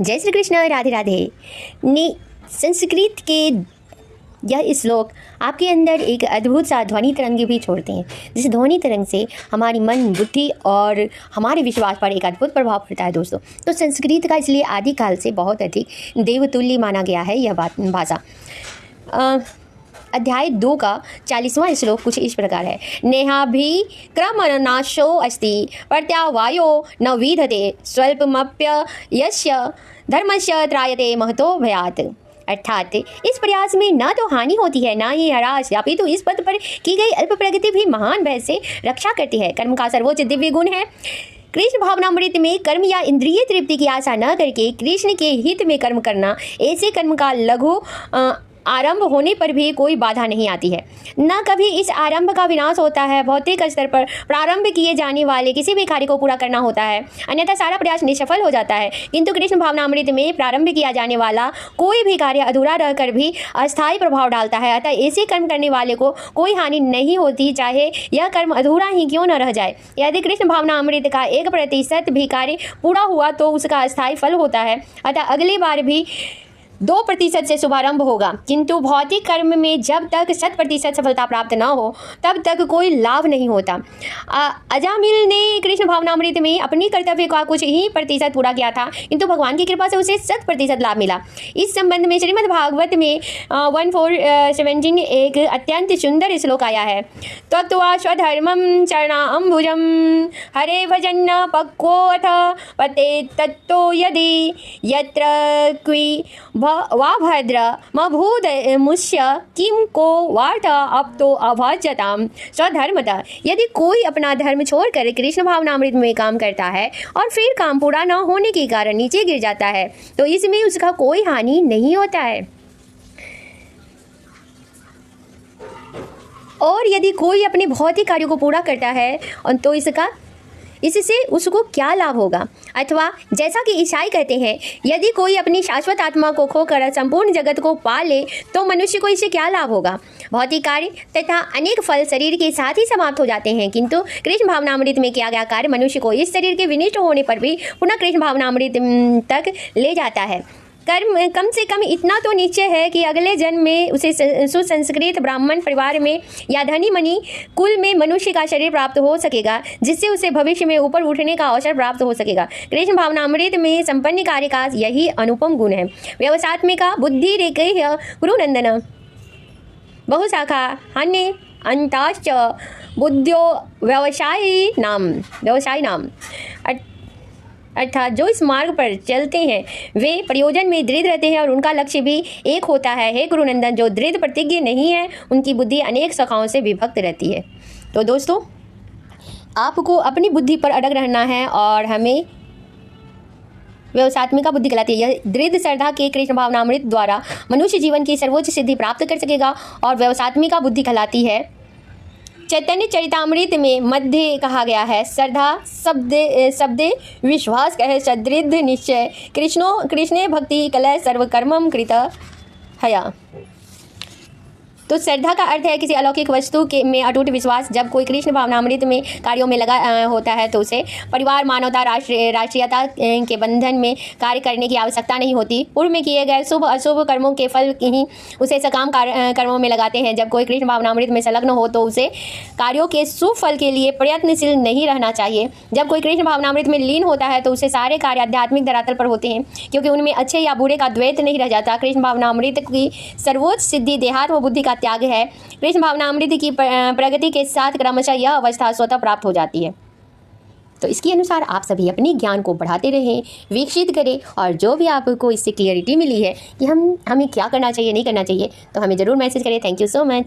जय श्री कृष्ण, राधे राधे। संस्कृत के यह श्लोक आपके अंदर एक अद्भुत सा ध्वनि तरंग भी छोड़ते हैं, जिस ध्वनि तरंग से हमारी मन, बुद्धि और हमारे विश्वास पर एक अद्भुत प्रभाव पड़ता है दोस्तों। तो संस्कृत का इसलिए आदिकाल से बहुत अधिक देवतुल्य माना गया है यह भाषा। अध्याय 2 का 40वां श्लोक कुछ इस प्रकार है। नेहाभिक्रमनाशो अस्ति प्रत्यावायो न विधते स्वल्पमप्य यस्य धर्मस्य त्रायते महतो भयात्। अर्थात इस प्रयास में न तो हानि होती है, ना ही हरास, या फिर तो इस पद पर की गई अल्प प्रगति भी महान भय से रक्षा करती है। कर्म का सर्वोच्च दिव्य गुण है। कृष्ण भावनामृत में कर्म या इंद्रिय तृप्ति की आशा न करके कृष्ण के हित में कर्म करना, ऐसे कर्म का लघु आरंभ होने पर भी कोई बाधा नहीं आती है, न कभी इस आरंभ का विनाश होता है। भौतिक स्तर पर प्रारंभ किए जाने वाले किसी भी कार्य को पूरा करना होता है, अन्यथा सारा प्रयास निष्फल हो जाता है। किंतु कृष्ण भावनामृत में प्रारंभ किया जाने वाला कोई भी कार्य अधूरा रहकर भी अस्थायी प्रभाव डालता है। अतः ऐसे कर्म करने वाले को कोई हानि नहीं होती, चाहे यह कर्म अधूरा ही क्यों न रह जाए। यदि कृष्ण भावनामृत का 1% भी कार्य पूरा हुआ तो उसका अस्थायी फल होता है, अतः अगली बार भी 2% से शुभारंभ होगा। किंतु भौतिक कर्म में जब तक 100% सफलता प्राप्त न हो तब तक कोई लाभ नहीं होता। अजामिल ने कृष्ण भावनामृत में अपनी कर्तव्य का कुछ ही प्रतिशत पूरा किया था, किंतु भगवान की कृपा से उसे 100% लाभ मिला। इस संबंध में श्रीमद् भागवत में 1417 एक अत्यंत सुंदर श्लोक आया है। त्वत्वा स्वधर्मं चरणाम्बुजं हरे भजन्न पक्वोऽथ पते तत्तो यदि यत्र क्वि वा भद्र मभूद मुष्य किम को वार्थ अब तो अभजताम स्वधर्मतः। यदि कोई अपना धर्म छोड़कर कृष्ण भावनामृत में काम करता है और फिर काम पूरा न होने के कारण नीचे गिर जाता है तो इसमें उसका कोई हानि नहीं होता है। और यदि कोई अपने भौतिक कार्यों को पूरा करता है तो इससे उसको क्या लाभ होगा। अथवा जैसा कि ईसाई कहते हैं, यदि कोई अपनी शाश्वत आत्मा को खोकर संपूर्ण जगत को पा ले तो मनुष्य को इससे क्या लाभ होगा। भौतिक कार्य तथा अनेक फल शरीर के साथ ही समाप्त हो जाते हैं, किंतु कृष्ण भावनामृत में किया गया कार्य मनुष्य को इस शरीर के विनिष्ट होने पर भी पुनः कृष्ण भावनामृत तक ले जाता है। कर्म कम से कम इतना तो निश्चय है कि अगले जन्म में उसे सुसंस्कृत ब्राह्मण परिवार में या धनी मनी कुल में मनुष्य का शरीर प्राप्त हो सकेगा, जिससे उसे भविष्य में ऊपर उठने का अवसर प्राप्त हो सकेगा। कृष्ण भावनामृत में संपन्न कार्य का यही अनुपम गुण है। व्यवसात्मिका बुद्धि रेकैः गुरुनंदन बहुशाखा अन्य अंताश्च बुद्धियो व्यवसायी नाम। अर्थात जो इस मार्ग पर चलते हैं वे प्रयोजन में दृढ़ रहते हैं और उनका लक्ष्य भी एक होता है। हे गुरुनंदन, जो दृढ़ प्रतिज्ञ नहीं है उनकी बुद्धि अनेक शाखाओं से विभक्त रहती है। तो दोस्तों, आपको अपनी बुद्धि पर अड़ग रहना है और हमें व्यवसात्मिका बुद्धि कहलाती है। यह दृढ़ श्रद्धा के कृष्ण भावनामृत द्वारा मनुष्य जीवन की सर्वोच्च सिद्धि प्राप्त कर सकेगा और व्यवसात्मिका बुद्धि कहलाती है। चैतन्य चरितामृत में मध्य कहा गया है, श्रद्धा शब्दे विश्वास कहे सदृढ़ निश्चय कृष्णे भक्ति कलय सर्वकर्मम कृत हया। तो श्रद्धा का अर्थ है किसी अलौकिक वस्तु के में अटूट विश्वास। जब कोई कृष्ण भावनामृत में कार्यों में लगा होता है तो उसे परिवार, मानवता, राष्ट्रीयता के बंधन में कार्य करने की आवश्यकता नहीं होती। पूर्व में किए गए शुभ अशुभ कर्मों के फल ही उसे सकाम कर्मों में लगाते हैं। जब कोई कृष्ण भावनामृत में संलग्न हो तो उसे कार्यों के शुभ फल के लिए प्रयत्नशील नहीं रहना चाहिए। जब कोई कृष्ण भावनामृत में लीन होता है तो उसे सारे कार्य आध्यात्मिक धरातल पर होते हैं, क्योंकि उनमें अच्छे या बुरे का द्वैत नहीं रह जाता। कृष्ण भावनामृत की सर्वोच्च सिद्धि देहात्म बुद्धि का त्याग है। कृष्ण भावनामृत की प्रगति के साथ क्रमशः यह अवस्था स्वतः प्राप्त हो जाती है। तो इसके अनुसार आप सभी अपने ज्ञान को बढ़ाते रहें, विकसित करें, और जो भी आपको इससे क्लियरिटी मिली है कि हमें क्या करना चाहिए, नहीं करना चाहिए, तो हमें ज़रूर मैसेज करें। Thank you so much.